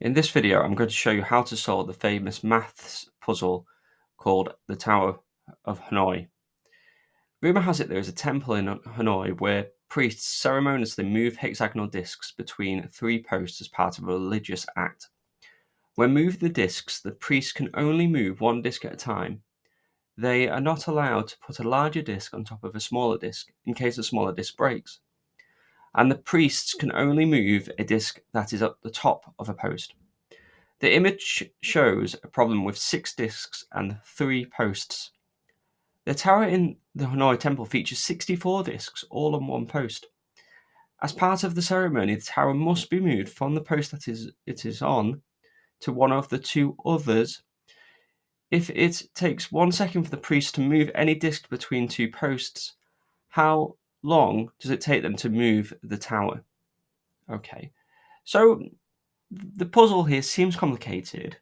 In this video, I'm going to show you how to solve the famous maths puzzle called the Tower of Hanoi. Rumour has it there is a temple in Hanoi where priests ceremoniously move hexagonal discs between three posts as part of a religious act. When moving the discs, the priests can only move one disc at a time. They are not allowed to put a larger disc on top of a smaller disc in case the smaller disc breaks. And the priests can only move a disc that is at the top of a post. The image shows a problem with 6 discs and 3 posts. The tower in the Hanoi temple features 64 discs, all on one post. As part of the ceremony, the tower must be moved from the post that it is on to one of the two others. If it takes 1 second for the priest to move any disc between two posts, how long does it take them to move the tower? Okay, so the puzzle here seems complicated,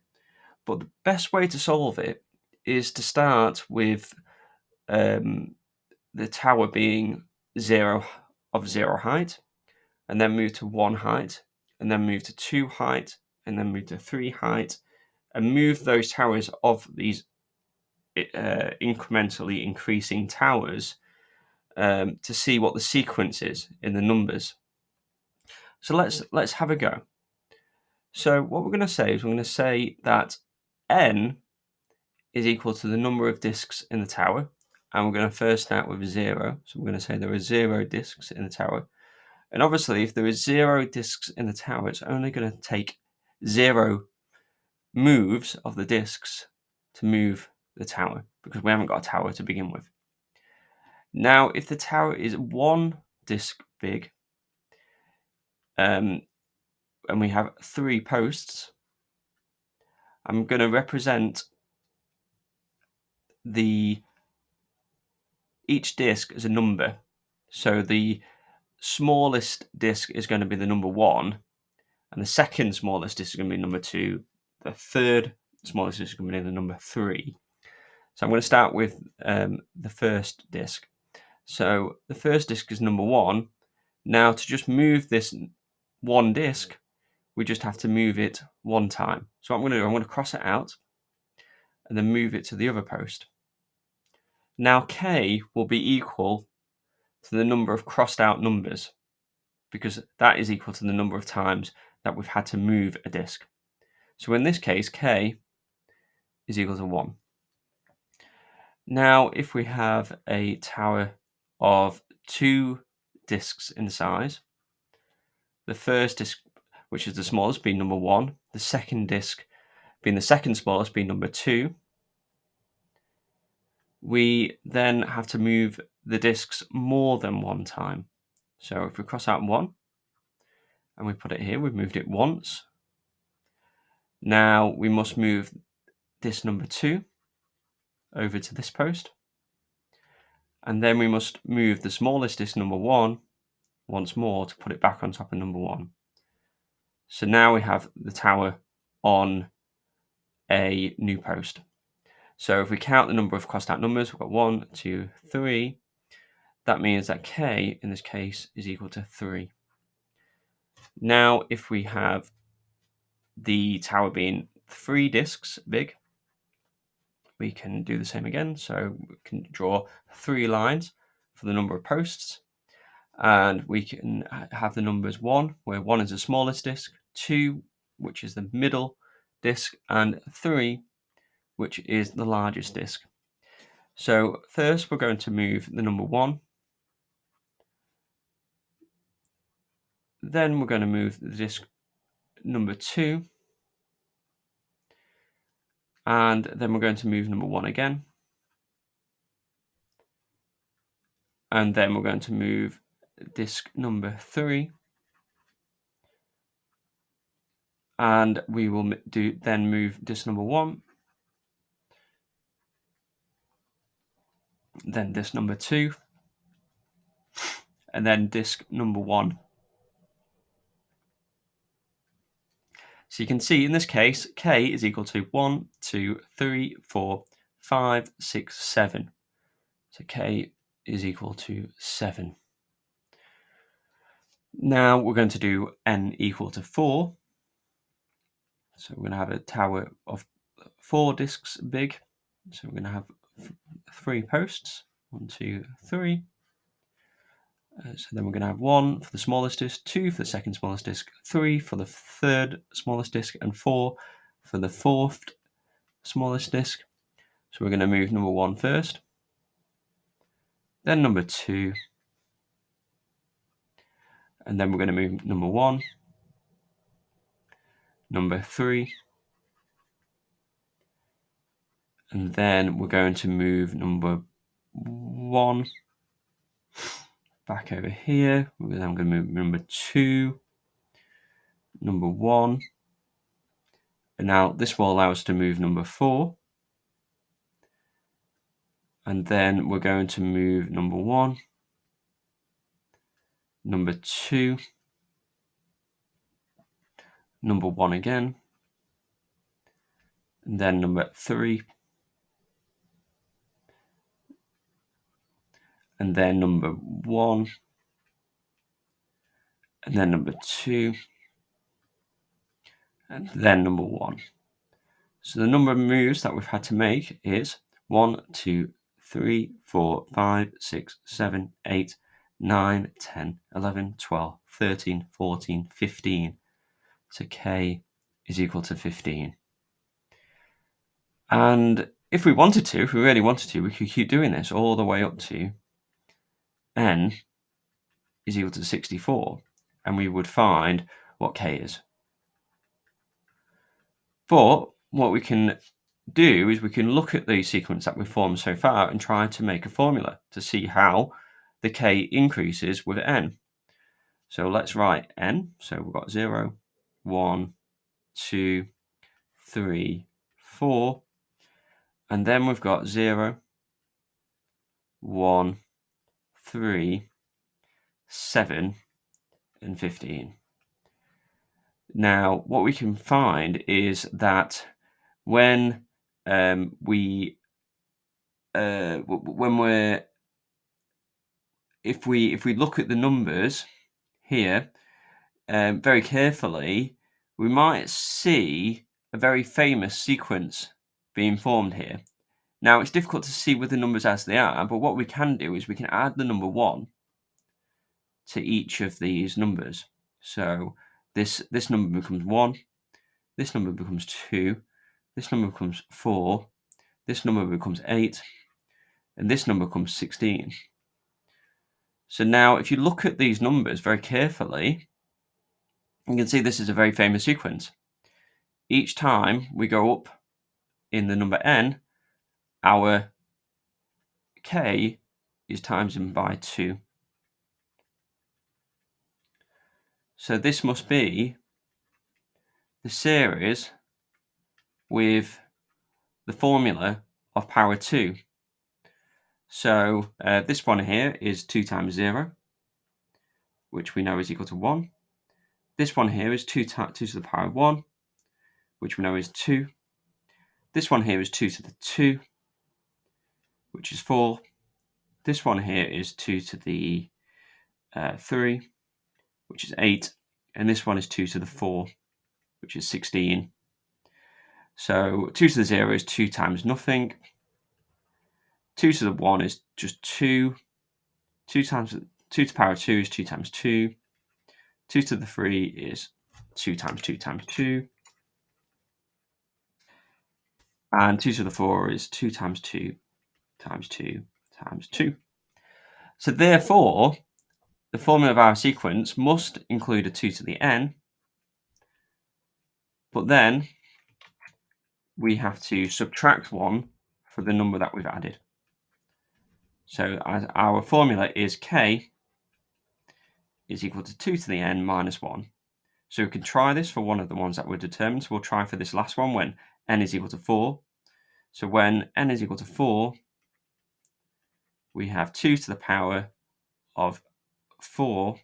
but the best way to solve it is to start with the tower being zero height, and then move to 1 height, and then move to 2 height, and then move to 3 height, and move those towers of these incrementally increasing towers to see what the sequence is in the numbers. So let's have a go. So what we're going to say is we're going to say that n is equal to the number of discs in the tower, and we're going to first start with 0. So we're going to say there are 0 discs in the tower, and obviously if there is 0 discs in the tower, it's only going to take 0 moves of the discs to move the tower, because we haven't got a tower to begin with. Now if the tower is 1 disc big, and we have 3 posts, I'm going to represent each disc as a number. So the smallest disc is going to be the number 1, and the second smallest disc is going to be number 2. The third smallest disc is going to be the number 3. So I'm going to start with the first disc. So the first disc is number 1. Now to just move this 1 disc, we just have to move it 1 time. So what I'm going to cross it out and then move it to the other post. Now k will be equal to the number of crossed out numbers, because that is equal to the number of times that we've had to move a disc. So in this case, k is equal to 1. Now, if we have a tower of 2 discs in size, the first disc, which is the smallest, being number 1, the second disc being the second smallest, being number 2, we then have to move the discs more than 1 time. So if we cross out 1 and we put it here, we've moved it once. Now we must move disc number 2 over to this post, and then we must move the smallest disc number 1 once more to put it back on top of number 1. So now we have the tower on a new post. So if we count the number of crossed out numbers, we've got 1, 2, 3. That means that k in this case is equal to 3. Now if we have the tower being 3 discs big, we can do the same again. So we can draw 3 lines for the number of posts, and we can have the numbers 1, where 1 is the smallest disc, 2, which is the middle disc, and 3, which is the largest disc. So first we're going to move the number 1, then we're going to move the disc number 2, and then we're going to move number 1 again, and then we're going to move disc number 3, and we will then move disc number 1, then disc number 2, and then disc number 1. So you can see in this case, k is equal to 1, 2, 3, 4, 5, 6, 7. So k is equal to 7. Now we're going to do n equal to 4. So we're going to have a tower of 4 discs big. So we're going to have 3 posts. 1, 2, 3. So then we're going to have 1 for the smallest disc, 2 for the second smallest disc, 3 for the third smallest disc, and 4 for the fourth smallest disc. So we're going to move number 1 first, then number 2, and then we're going to move number 1, number 3, and then we're going to move number 1 back over here. Then I'm going to move number 2, number 1, and now this will allow us to move number 4, and then we're going to move number 1, number 2, number 1 again, and then number 3, and then number 1, and then number 2, and then number 1. So the number of moves that we've had to make is 1, 2, 3, 4, 5, 6, 7, 8, 9, 10, 11, 12, 13, 14, 15. So K is equal to 15. And if we wanted to, if we really wanted to, we could keep doing this all the way up to N is equal to 64, and we would find what K is. But what we can do is we can look at the sequence that we've formed so far and try to make a formula to see how the K increases with N. So let's write N. So we've got 0, 1, 2, 3, 4, and then we've got 0, 1, 3, 7, and 15. Now, what we can find is that when we if we look at the numbers here very carefully, we might see a very famous sequence being formed here. Now, it's difficult to see with the numbers as they are, but what we can do is we can add the number 1 to each of these numbers. So this number becomes 1, this number becomes 2, this number becomes 4, this number becomes 8, and this number becomes 16. So now if you look at these numbers very carefully, you can see this is a very famous sequence. Each time we go up in the number n, our k is times in by 2. So this must be the series with the formula of power 2. So this one here is 2 times 0, which we know is equal to 1. This one here is 2 to the power 1, which we know is 2. This one here is 2 to the 2, which is 4. This one here is 2 to the 3, which is 8. And this one is 2 to the 4, which is 16. So 2 to the 0 is 2 times nothing. 2 to the 1 is just 2. 2 to the power 2 is 2 times 2. 2 to the 3 is 2 times 2 times 2. And 2 to the 4 is 2 times 2 times 2 times 2. So therefore, the formula of our sequence must include a 2 to the n, but then we have to subtract 1 for the number that we've added. So our formula is k is equal to 2 to the n minus 1. So we can try this for one of the ones that were determined. So we'll try for this last one when n is equal to 4. So when n is equal to 4, we have 2 to the power of 4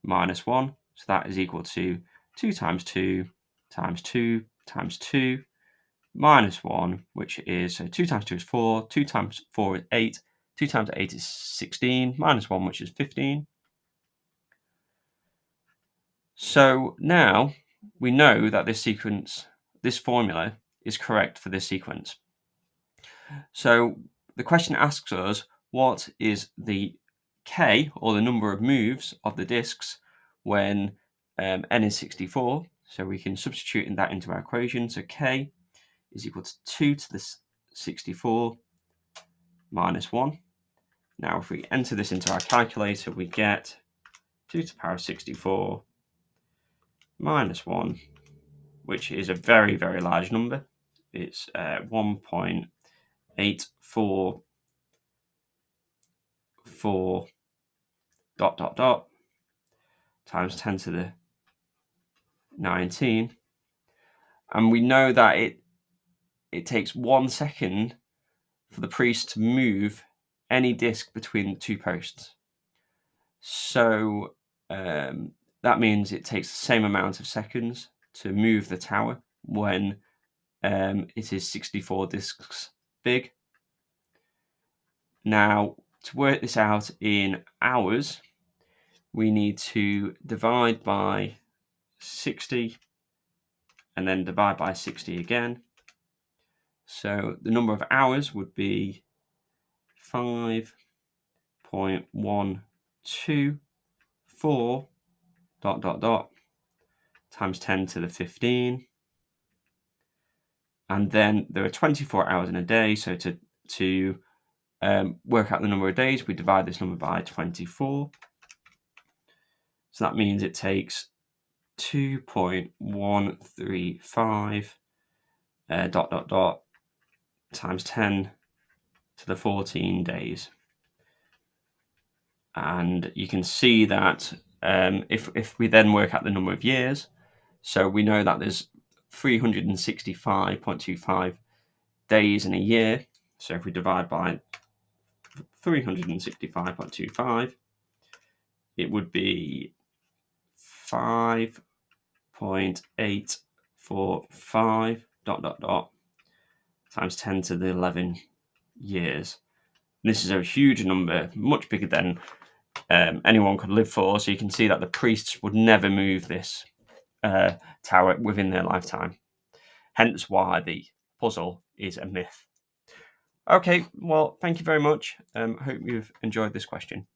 minus 1. So that is equal to 2 times 2 times 2 times 2 minus 1, which is, so 2 times 2 is 4, 2 times 4 is 8, 2 times 8 is 16, minus 1, which is 15. So now we know that this sequence, this formula is correct for this sequence. So the question asks us, what is the k, or the number of moves of the disks, when n is 64? So we can substitute that into our equation. So k is equal to 2 to the 64 minus 1. Now if we enter this into our calculator, we get 2 to the power of 64 minus 1, which is a very, very large number. It's 1.844 ... times 10 to the 19. And we know that it takes 1 second for the priest to move any disc between the two posts. So that means it takes the same amount of seconds to move the tower when it is 64 discs big. Now, to work this out in hours, we need to divide by 60 and then divide by 60 again. So the number of hours would be 5.124 ... times 10 to the 15. And then there are 24 hours in a day, so to work out the number of days, we divide this number by 24. So that means it takes 2.135 ... times 10 to the 14 days. And you can see that if we then work out the number of years, so we know that there's 365.25 days in a year. So if we divide by 365.25, it would be 5.845 ... times 10 to the 11 years. And this is a huge number, much bigger than anyone could live for. So you can see that the priests would never move this tower within their lifetime. Hence why the puzzle is a myth. Okay, well, thank you very much. Hope you've enjoyed this question.